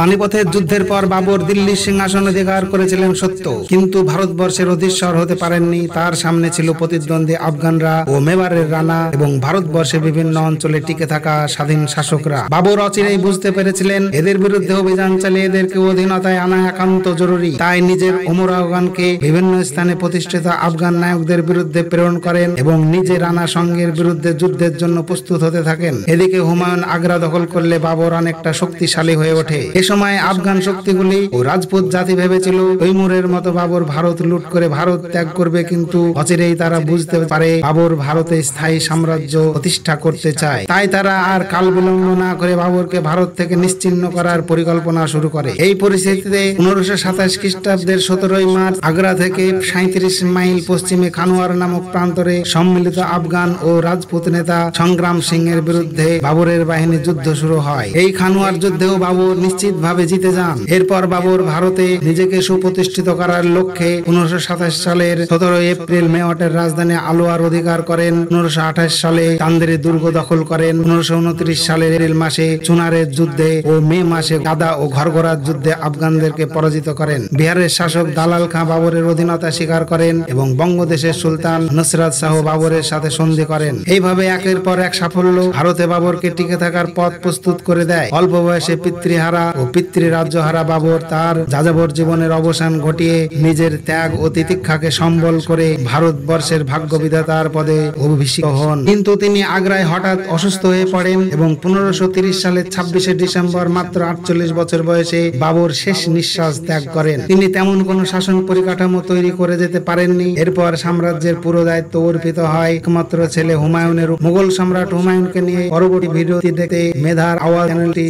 পানিপথের যুদ্ধের পর বাবর দিল্লির সিংহাসন অধিকার করেছিলেন সত্য, কিন্তু ভারতবর্ষের অধীশ্বর হতে পারেননি। তার সামনে ছিল প্রতিদ্বন্দ্বী আফগানরা ও মেবারের রানা এবং ভারতবর্ষের বিভিন্ন অঞ্চলে টিকে থাকা স্বাধীন শাসকরা। বাবর অচিরেই বুঝতে পেরেছিলেন এদের বিরুদ্ধে অভিযান চালিয়ে এদেরকে অধীনতায় আনা একান্ত জরুরি। তাই নিজের ওমর আফগানকে বিভিন্ন স্থানে প্রতিষ্ঠিত আফগান নায়কদের বিরুদ্ধে প্রেরণ করেন এবং নিজে রানা সঙ্গের বিরুদ্ধে যুদ্ধের জন্য প্রস্তুত হতে থাকেন। এদিকে হুমায়ুন আগ্রা দখল করলে বাবর অনেকটা শক্তিশালী হয়ে ওঠে। এ সময় আফগান শক্তিগুলি ও রাজপুত জাতি ভেবেছিল তৈমুরের মতো বাবর ভারত লুট করে ভারত ত্যাগ করবে, কিন্তু অচিরেই তারা বুঝতে পারে বাবর ভারতে স্থায়ী সাম্রাজ্য প্রতিষ্ঠা করতে চায়। তাই তারা আর কাল বিলম্ব না করে বাবরকে ভারত থেকে নিশ্চিহ্ন করার পরিকল্পনা শুরু করে। এই পরিস্থিতিতে 1527 খ্রিস্টাব্দের 17 মার্চ আগ্রা থেকে 37 মাইল পশ্চিমে খানোয়ার নামক প্রান্তরে সম্মিলিত আফগান ও রাজপুত নেতা সংগ্রাম সিং এর বিরুদ্ধে বাবরের বাহিনী যুদ্ধ শুরু হয়। এই খানোয়ার যুদ্ধেও বাবর নিশ্চিতভাবে জিতে যান। এরপর বাবর ভারতে নিজেকে সুপ্রতিষ্ঠিত করার লক্ষ্যে 1527 সালের 17 এপ্রিল মেওয়াটের রাজধানী আলোয়ার অধিকার করেন। 1528 সালে চান্দেরি দুর্গ দখল করেন। 1529 সালের এপ্রিল মাসে চুনারের যুদ্ধে ও মে মাসে গাদা ও ঘরঘরার যুদ্ধে আফগানদেরকে পরাজিত করেন। বিহারের শাসক দালাল খাঁ বাবরের অধীনতা স্বীকার করেন এবং বঙ্গদেশের সুলতান নুসরাত শাহ বাবরের সাথে সন্ধি করেন। এইভাবে একের পর এক সাফল্য ভারতে বাবরকে টিকে থাকার পথ প্রস্তুত করে দেয়। অল্প বয়সে পিতৃহারা ও পিতৃরাজ্যহারা বাবর তার যাযাবর জীবনের অবসান ঘটিয়ে নিজের ত্যাগ ও তিতিক্ষাকে সম্বল করে ভারতবর্ষের ভাগ্য বিধাতার পদে অভিষিক্ত হন। কিন্তু তিনি আগ্রায় হঠাৎ অসুস্থ হয়ে পড়েন এবং 1530 সালের 26 ডিসেম্বর মাত্র 48 বছর বয়সে বাবর শেষ নিঃশ্বাস ত্যাগ করেন। তিনি তেমন কোনো শাসন পরিকাঠামো তৈরি করে যেতে পারেননি। এরপর সাম্রাজ্যের পুরো দায়িত্ব অর্পিত হয় একমাত্র ছেলে হুমায়ুনের। মুঘল সম্রাট হুমায়ুনকে নিয়ে পরবর্তী ভিডিওটি দেখতে মেধার আওয়াজ চ্যানেলটি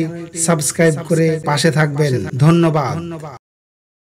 সাবস্ক্রাইব করে পাশে থাকবেন। ধন্যবাদ।